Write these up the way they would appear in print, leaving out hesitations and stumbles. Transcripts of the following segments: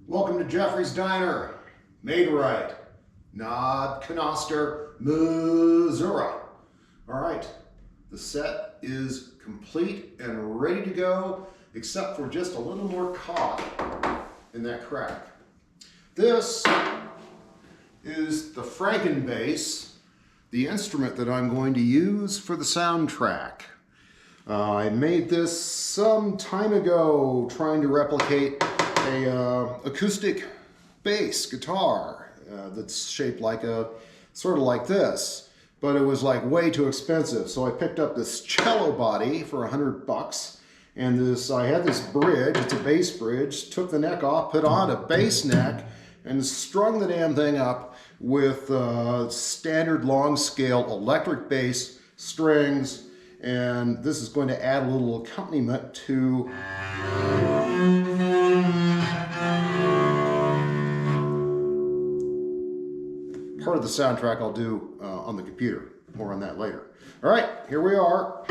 Welcome to Jeffrey's Diner, made right, Noster, Missouri. All right, the set is complete and ready to go, except for just a little more caught in that crack. This is the Frankenbass, the instrument that I'm going to use for the soundtrack. I made this some time ago trying to replicate a acoustic bass guitar that's shaped like sort of like this, but it was like way too expensive. So I picked up this cello body for $100, and I had this bridge, it's a bass bridge, took the neck off, put on a bass neck, and strung the damn thing up with standard long scale electric bass strings. And this is going to add a little accompaniment to part of the soundtrack I'll do on the computer. More on that later. All right, here we are.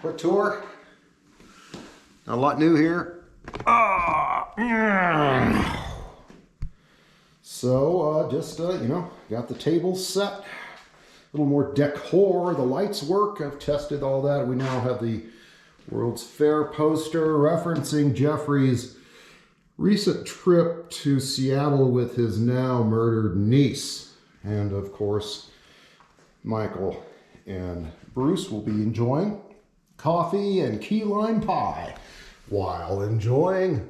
Quick tour. Not a lot new here. So just, you know, got the table set. A little more decor. The lights work. I've tested all that. We now have the World's Fair poster referencing Jeffrey's recent trip to Seattle with his now murdered niece. And of course, Michael and Bruce will be enjoying coffee and key lime pie while enjoying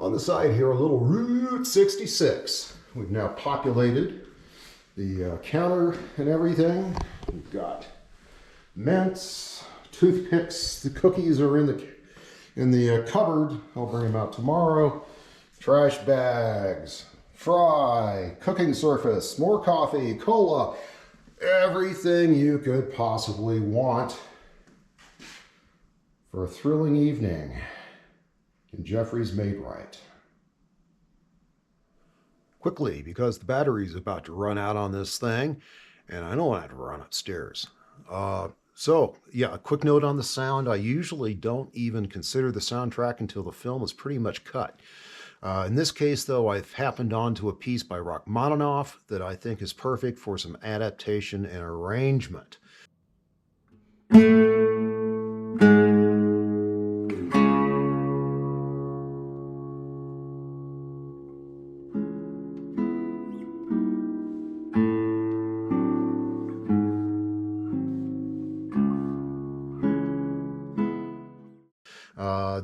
on the side here a little Route 66. We've now populated the counter and everything. We've got mints, toothpicks, the cookies are in the cupboard. I'll bring them out tomorrow. Trash bags, fry, cooking surface, more coffee, cola, everything you could possibly want for a thrilling evening in Jeffrey's Made Right. Quickly, because the battery's about to run out on this thing, and I don't want to run upstairs. So, yeah, a quick note on the sound. I usually don't even consider the soundtrack until the film is pretty much cut. In this case, though, I've happened onto a piece by Rachmaninoff that I think is perfect for some adaptation and arrangement.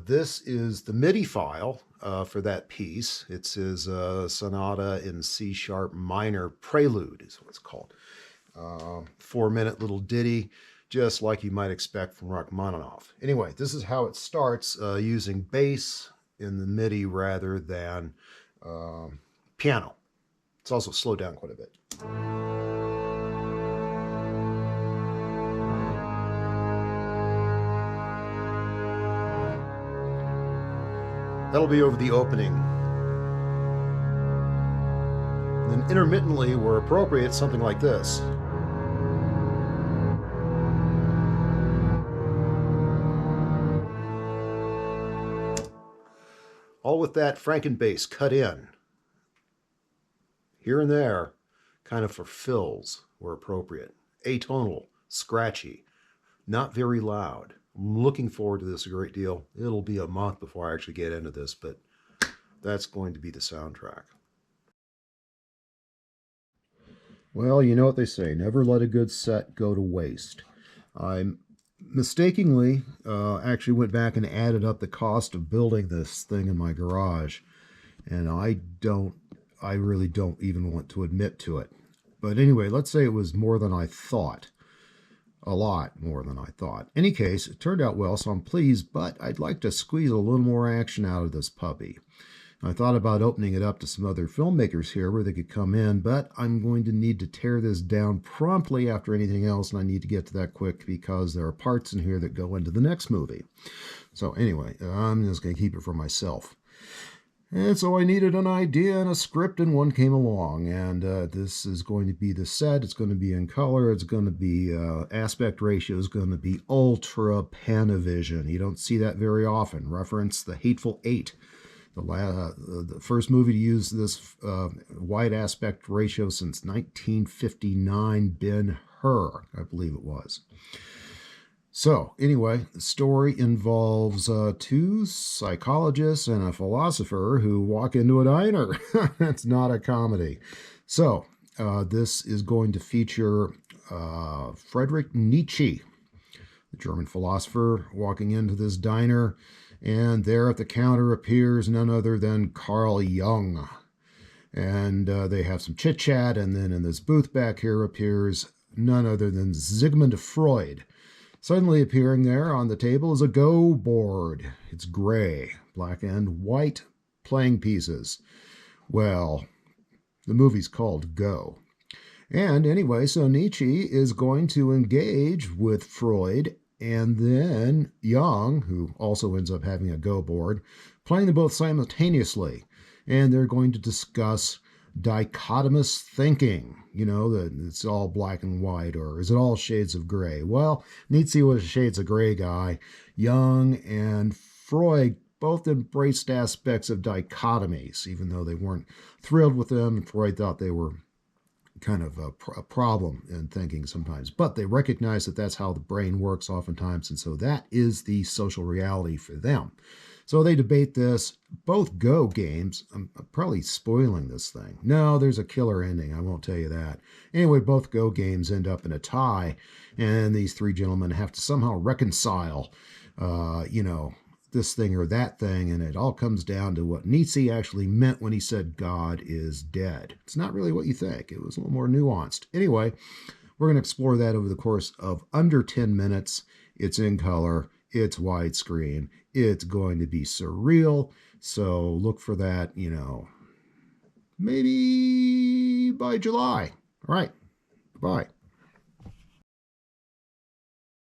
This is the MIDI file for that piece. It's his sonata in C sharp minor prelude is what it's called. 4-minute little ditty, just like you might expect from Rachmaninoff. Anyway, this is how it starts using bass in the MIDI rather than piano. It's also slowed down quite a bit. That'll be over the opening. And then intermittently, where appropriate, something like this. All with that Frankenbass cut in. Here and there, kind of for fills where appropriate. Atonal, scratchy, not very loud. I'm looking forward to this a great deal. It'll be a month before I actually get into this, but that's going to be the soundtrack. Well, you know what they say, never let a good set go to waste. I mistakenly actually went back and added up the cost of building this thing in my garage, and I really don't even want to admit to it. But anyway, let's say it was more than I thought. A lot more than I thought. In any case, it turned out well, so I'm pleased, but I'd like to squeeze a little more action out of this puppy. I thought about opening it up to some other filmmakers here where they could come in, but I'm going to need to tear this down promptly after anything else, and I need to get to that quick because there are parts in here that go into the next movie. So anyway, I'm just going to keep it for myself. And so I needed an idea and a script, and one came along. And this is going to be the set. It's going to be in color. It's going to be aspect ratio is going to be ultra panavision. You don't see that very often. Reference The Hateful Eight, the first movie to use this wide aspect ratio since 1959. Ben-Hur, I believe it was. So, anyway, the story involves two psychologists and a philosopher who walk into a diner. It's not a comedy. So, this is going to feature Friedrich Nietzsche, the German philosopher, walking into this diner, and there at the counter appears none other than Carl Jung. And they have some chit chat, and then in this booth back here appears none other than Sigmund Freud. Suddenly appearing there on the table is a Go board. It's gray, black and white playing pieces. Well, the movie's called Go. And anyway, so Nietzsche is going to engage with Freud and then Jung, who also ends up having a Go board, playing them both simultaneously. And they're going to discuss dichotomous thinking. You know, that it's all black and white, or is it all shades of gray? Well, Nietzsche was a shades of gray guy. Jung and Freud both embraced aspects of dichotomies, even though they weren't thrilled with them, and Freud thought they were kind of a problem in thinking sometimes. But they recognize that that's how the brain works oftentimes, and so that is the social reality for them. So they debate this. Both Go games, I'm probably spoiling this thing. No, there's a killer ending. I won't tell you that. Anyway, both Go games end up in a tie, and these three gentlemen have to somehow reconcile, this thing or that thing, and it all comes down to what Nietzsche actually meant when he said God is dead. It's not really what you think. It was a little more nuanced. Anyway, we're going to explore that over the course of under 10 minutes. It's in color. It's widescreen. It's going to be surreal. So look for that, maybe by July. All right. Bye.